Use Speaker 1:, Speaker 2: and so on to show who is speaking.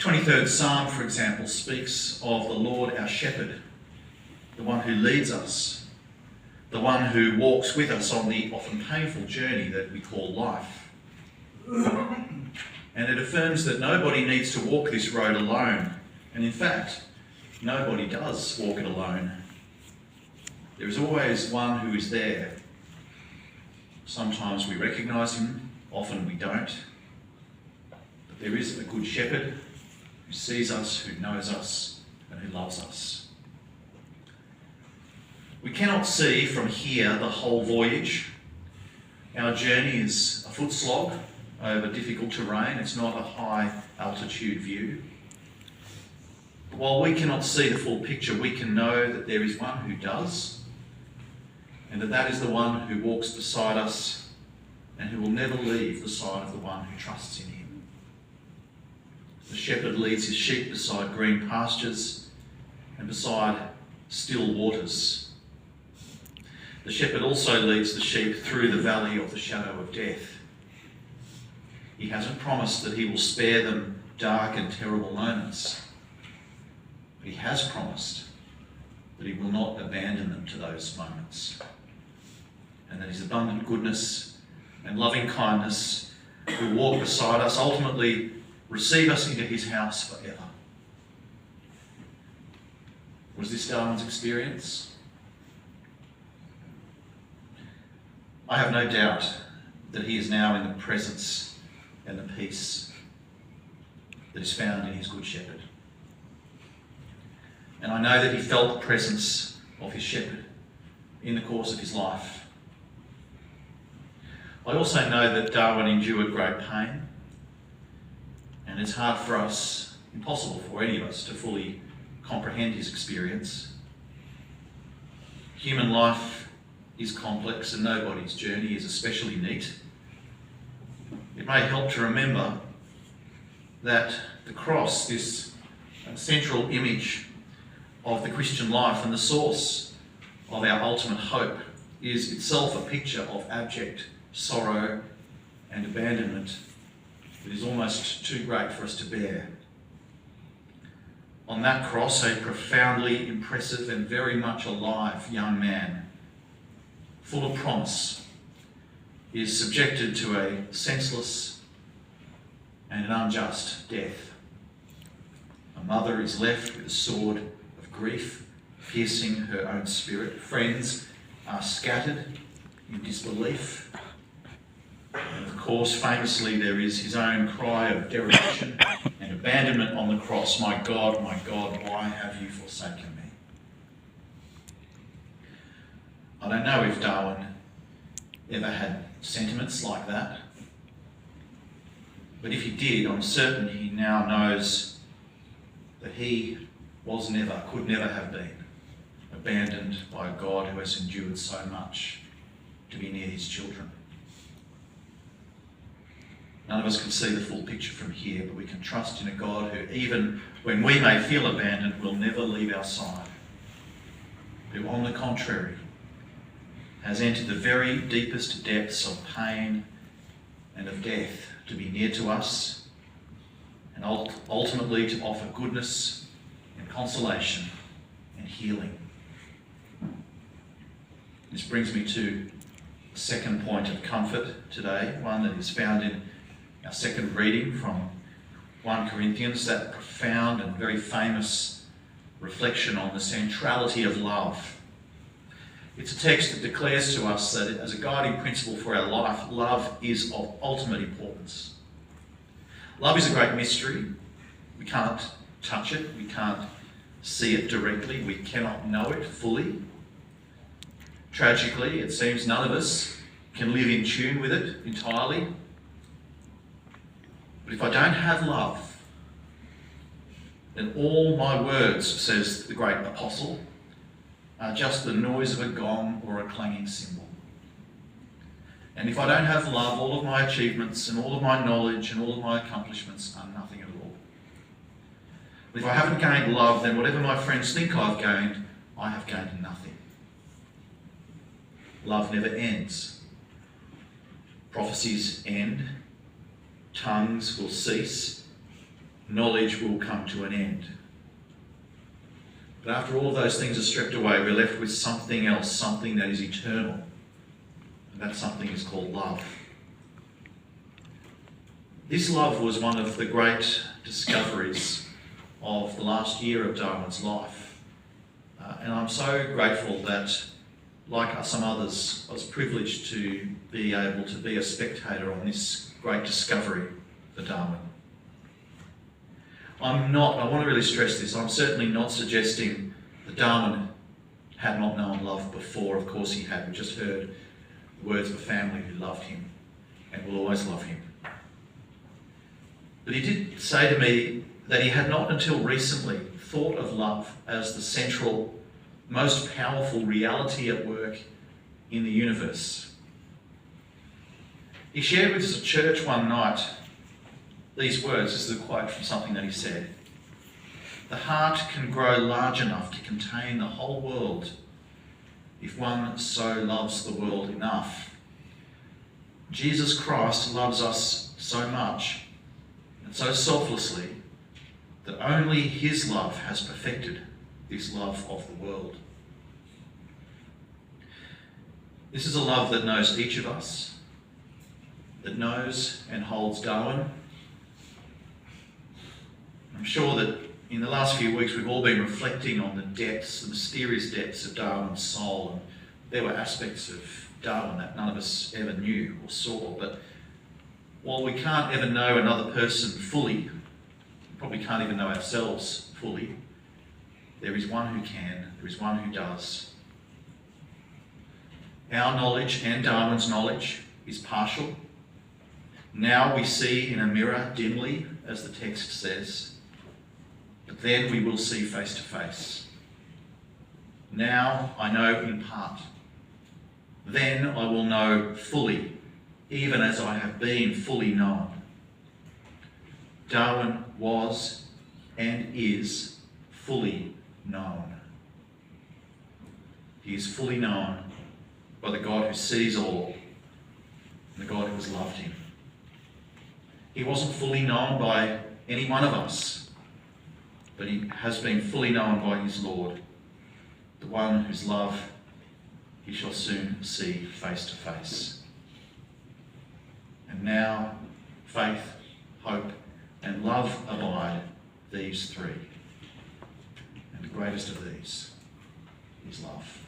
Speaker 1: 23rd Psalm, for example, speaks of the Lord our shepherd, the one who leads us, the one who walks with us on the often painful journey that we call life. And it affirms that nobody needs to walk this road alone. And in fact, nobody does walk it alone. There is always one who is there. Sometimes we recognise him, often we don't. But there is a good shepherd who sees us, who knows us, and who loves us. We cannot see from here the whole voyage. Our journey is a foot slog over difficult terrain. It's not a high altitude view. But while we cannot see the full picture, we can know that there is one who does, and that is the one who walks beside us and who will never leave the side of the one who trusts in him. The shepherd leads his sheep beside green pastures and beside still waters. The shepherd also leads the sheep through the valley of the shadow of death. He hasn't promised that he will spare them dark and terrible moments, but he has promised that he will not abandon them to those moments, and that his abundant goodness and loving kindness will walk beside us, ultimately receive us into his house forever. Was this Darwin's experience? I have no doubt that he is now in the presence and the peace that is found in his good shepherd. And I know that he felt the presence of his shepherd in the course of his life. I also know that Darwin endured great pain, and it's hard for us, impossible for any of us, to fully comprehend his experience. Human life is complex and nobody's journey is especially neat. It may help to remember that the cross, this central image of the Christian life and the source of our ultimate hope, is itself a picture of abject sorrow and abandonment that is almost too great for us to bear. On that cross, a profoundly impressive and very much alive young man, full of promise, is subjected to a senseless and an unjust death. A mother is left with a sword of grief piercing her own spirit. Friends are scattered in disbelief. And of course, famously, there is his own cry of dereliction and abandonment on the cross. My God, why have you forsaken me? I don't know if Darwin ever had sentiments like that, but if he did, I'm certain he now knows that he could never have been abandoned by a God who has endured so much to be near his children. None of us can see the full picture from here, but we can trust in a God who, even when we may feel abandoned, will never leave our side. Who, on the contrary, has entered the very deepest depths of pain and of death to be near to us and ultimately to offer goodness and consolation and healing. This brings me to the second point of comfort today, one that is found in our second reading from 1 Corinthians, that profound and very famous reflection on the centrality of love. It's a text that declares to us that as a guiding principle for our life, love is of ultimate importance. Love is a great mystery. We can't touch it. We can't see it directly. We cannot know it fully. Tragically, it seems none of us can live in tune with it entirely. But if I don't have love, then all my words, says the great apostle, are just the noise of a gong or a clanging cymbal. And if I don't have love, all of my achievements and all of my knowledge and all of my accomplishments are nothing at all. But if I haven't gained love, then whatever my friends think I've gained, I have gained nothing. Love never ends. Prophecies end. Tongues will cease. knowledge will come to an end. But after all of those things are stripped away, we're left with something else, something that is eternal. And that something is called love. This love was one of the great discoveries of the last year of Darwin's life. And I'm so grateful that, like some others, I was privileged to be able to be a spectator on this great discovery for Darwin. I want to really stress this, I'm certainly not suggesting that Darwin had not known love before. Of course he had. We just heard the words of a family who loved him and will always love him. But he did say to me that he had not until recently thought of love as the central, most powerful reality at work in the universe. He shared with us at church one night these words. This is a quote from something that he said. "The heart can grow large enough to contain the whole world if one so loves the world enough. Jesus Christ loves us so much and so selflessly that only his love has perfected this love of the world." This is a love that knows each of us, that knows and holds Darwin. I'm sure that in the last few weeks we've all been reflecting on the depths, the mysterious depths of Darwin's soul, and there were aspects of Darwin that none of us ever knew or saw. But while we can't ever know another person fully, we probably can't even know ourselves fully, there is one who can, there is one who does. Our knowledge and Darwin's knowledge is partial. Now we see in a mirror dimly, as the text says, but then we will see face to face. Now I know in part. Then I will know fully, even as I have been fully known. Darwin was and is fully known. He is fully known by the God who sees all, and the God who has loved him. He wasn't fully known by any one of us, but he has been fully known by his Lord, the one whose love he shall soon see face to face. And now faith, hope, and love abide, these three. And the greatest of these is love.